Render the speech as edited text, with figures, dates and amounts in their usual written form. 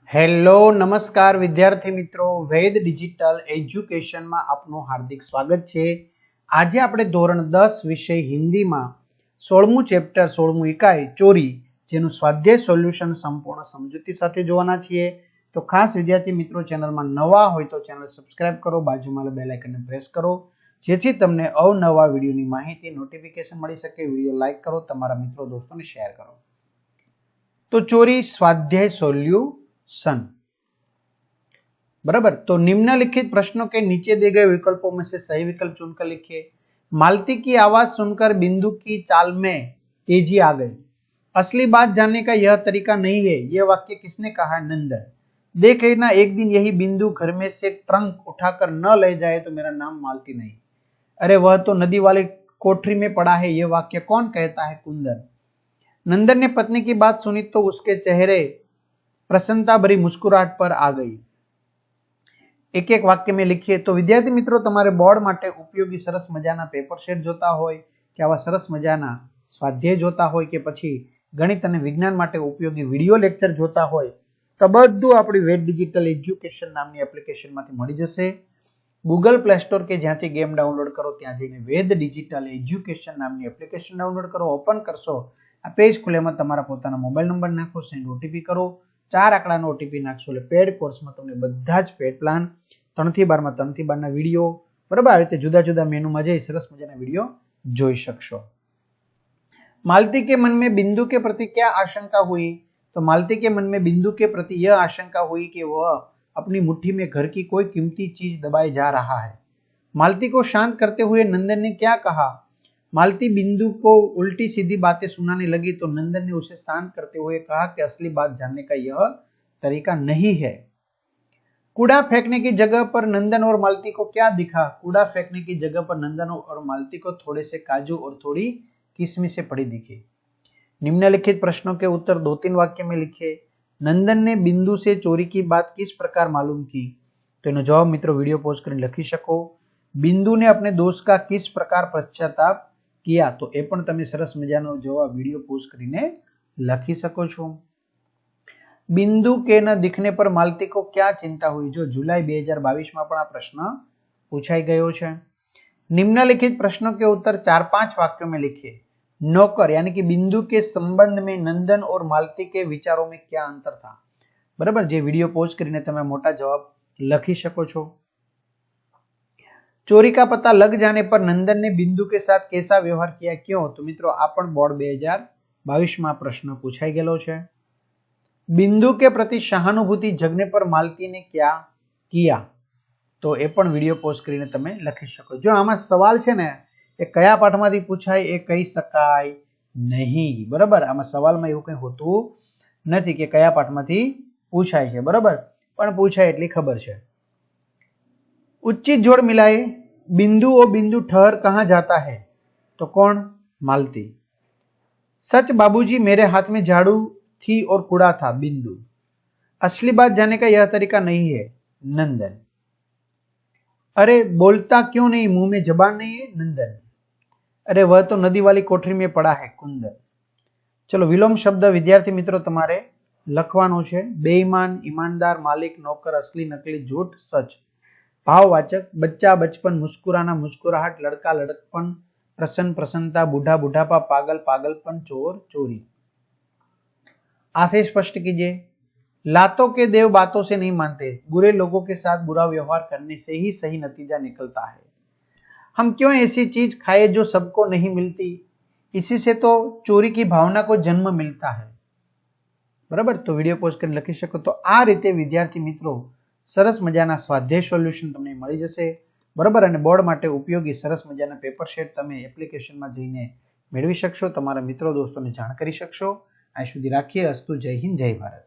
Hello નમસ્કાર વિદ્યાર્થી મિત્રો, વેદ ડિજિટલ એજ્યુકેશનમાં આપનું હાર્દિક સ્વાગત છે। આજે આપણે ધોરણ 10 વિષય હિન્દીમાં 16મું ચેપ્ટર 16મું ઇકાઈ ચોરી જેનું સ્વાધ્યાય સોલ્યુશન સંપૂર્ણ સમજૂતી સાથે જોવાના છીએ। તો ખાસ વિદ્યાર્થી મિત્રો, ચેનલમાં નવા હોય તો ચેનલ સબસ્ક્રાઇબ કરો, બાજુમાં બેલ આઇકનને પ્રેસ કરો જેથી તમને અવનવા વિડીયોની માહિતી નોટિફિકેશન મળી શકે। વિડીયો લાઈક કરો, તમારા મિત્રો દોસ્તોને શેર કરો। તો ચોરી स्वाध्याय सोल्यूशन बराबर। तो निम्नलिखित प्रश्नों के नीचे दिए गए विकल्पों में से सही विकल्प चुनकर लिखिए। मालती की आवाज सुनकर बिंदु की चाल में तेजी आ गई। असली बात जानने का यह तरीका नहीं है, यह वाक्य किसने कहा है? नंदन। देख लेना एक दिन यही बिंदु घर में से ट्रंक उठाकर न ले जाए तो मेरा नाम मालती नहीं। अरे वह तो नदी वाली कोठरी में पड़ा है, यह वाक्य कौन कहता है? कुंदन। नंदन ने पत्नी की बात सुनी तो उसके चेहरे प्रसन्नता भरी मुस्कुराहट पर आ गई। एक एक वाक्य में लिखिए। तो विद्यार्थी मित्रों, तमारे बोर्ड माटे उपयोगी सरस मजाना पेपर सेट जोता होय के आवा सरस मजाना स्वाध्याय जोता होय के पछी गणित अने विज्ञान माटे उपयोगी विडियो लेक्चर जोता होय तो बधुं आपणी वेद डिजिटल एज्युकेशन नामनी एप्लिकेशन मांथी मळी जशे। गूगल प्ले स्टोर के ज्यांथी गेम डाउनलॉड करो त्यां जईने वेद डिजिटल एज्युकेशन नामनी एप्लिकेशन डाउनलॉड करो। ओपन करशो आ पेज खुलेमां तमारा पोताना मोबाइल नंबर नाखो, सेंड ओटीपी करो, 4 आंकड़ानो ओटीपी नाखशो એટલે પેડ કોર્સમાં તમને બધા જ પેડ પ્લાન 3 થી 12 માં 3 થી 12 ના વિડિયો બરાબર આ રીતે જુદા જુદા મેનુમાં જઈ સરસ મજાના વિડિયો જોઈ શકશો। मालती के मन में बिंदु के प्रति क्या आशंका हुई? तो मालती के मन में बिंदु के प्रति यह आशंका हुई कि वह अपनी मुट्ठी में घर की कोई कीमती चीज दबाए जा रहा है। मालती को शांत करते हुए नंदन ने क्या कहा? मालती बिंदु को उल्टी सीधी बातें सुनाने लगी तो नंदन ने उसे शांत करते हुए कहा कि असली बात जानने का यह तरीका नहीं है। कूड़ा फेंकने की जगह पर नंदन और मालती को क्या दिखा? कूड़ा फेंकने की जगह पर नंदन और मालती को थोड़े से काजू और थोड़ी किशमिशें पड़ी दिखी। निम्नलिखित प्रश्नों के उत्तर 2-3 वाक्य में लिखे। नंदन ने बिंदु से चोरी की बात किस प्रकार मालूम की? तो एनो जवाब मित्रों वीडियो पॉज कर लखी सको। बिंदु ने अपने दोस्त का किस प्रकार पश्चाताप किया? तो ए पण तमे सरस मजानो जवाब वीडियो पॉज करीने लखी सको छो। बिंदु के न दिखने पर मालती को क्या चिंता हुई? जो जुलाई 2022 में पण आ प्रश्न पूछाई गयो छे। निम्नलिखित प्रश्नों के उत्तर 4-5 वाक्यों में लिखिए। नौकर यानी कि बिंदु के संबंध में नंदन और मालती के विचारों में क्या अंतर था? बराबर, जे वीडियो पॉज करीने तमे मोटा जवाब लखी सको छो। चोरी का पता लग जाने पर नंदन ने बिंदु के साथ कैसा व्यवहार किया? क्यों? तो मित्रों आ पण बोर्ड 2022 में प्रश्न पूछाई गेलो छे। बिंदु के प्रति सहानुभूति जगने पर मालती ने क्या किया? तो ए पण वीडियो पॉज करीने तमे लखी शको। जो आमां सवाल छे ने ए कया पाठमांथी पूछाय ए कही शकाय नहीं। बराबर, आमां सवालमां एवुं कंई होतुं नथी के कया पाठमांथी पूछाय छे। बराबर, पण पूछाय एटली खबर छे। उच्चित जोड़ मिलाए। बिंदु ओ बिंदु ठहर कहां जाता है? तो कौन? मालती। सच बाबूजी, मेरे हाथ में झाड़ू थी और कूड़ा था। बिंदु। असली बात जानने का यह तरीका नहीं है। नंदन। अरे बोलता क्यों नहीं, मुंह में जबान नहीं है? नंदन। अरे वह तो नदी वाली कोठरी में पड़ा है। कुंदन। चलो विलोम शब्द विद्यार्थी मित्रों तमारे लखवानो छे। बेईमान, ईमानदार, मालिक, नौकर, असली, नकली, झूठ, सच। भाववाचक बच्चा बचपन, मुस्कुराना मुस्कुराहट, लड़का लड़कपन, प्रसन्न प्रसन्नता, बूढ़ा बुढ़ापा, पागल पागलपन, चोर चोरी। आशय स्पष्ट कीजिए। लातों के देव बातों से नहीं मानते। बुरे लोगों के साथ बुरा व्यवहार करने से ही सही नतीजा निकलता है। हम क्यों ऐसी चीज खाए जो सबको नहीं मिलती? इसी से तो चोरी की भावना को जन्म मिलता है। बराबर, तो वीडियो पॉज कर लखी सको। तो आ रीते विद्यार्थी मित्रों सरस मजाना स्वाध्याय सोल्यूशन तमने मळी जशे। बराबर, अने बोर्ड माटे उपयोगी सरस मजाना पेपर सेट तमे एप्लिकेशन में जईने मेळवी शकशो। तमारा मित्रों दोस्तों ने जाण करी शकशो। आ सुधी राखीए। अस्तु। जय हिंद, जय भारत।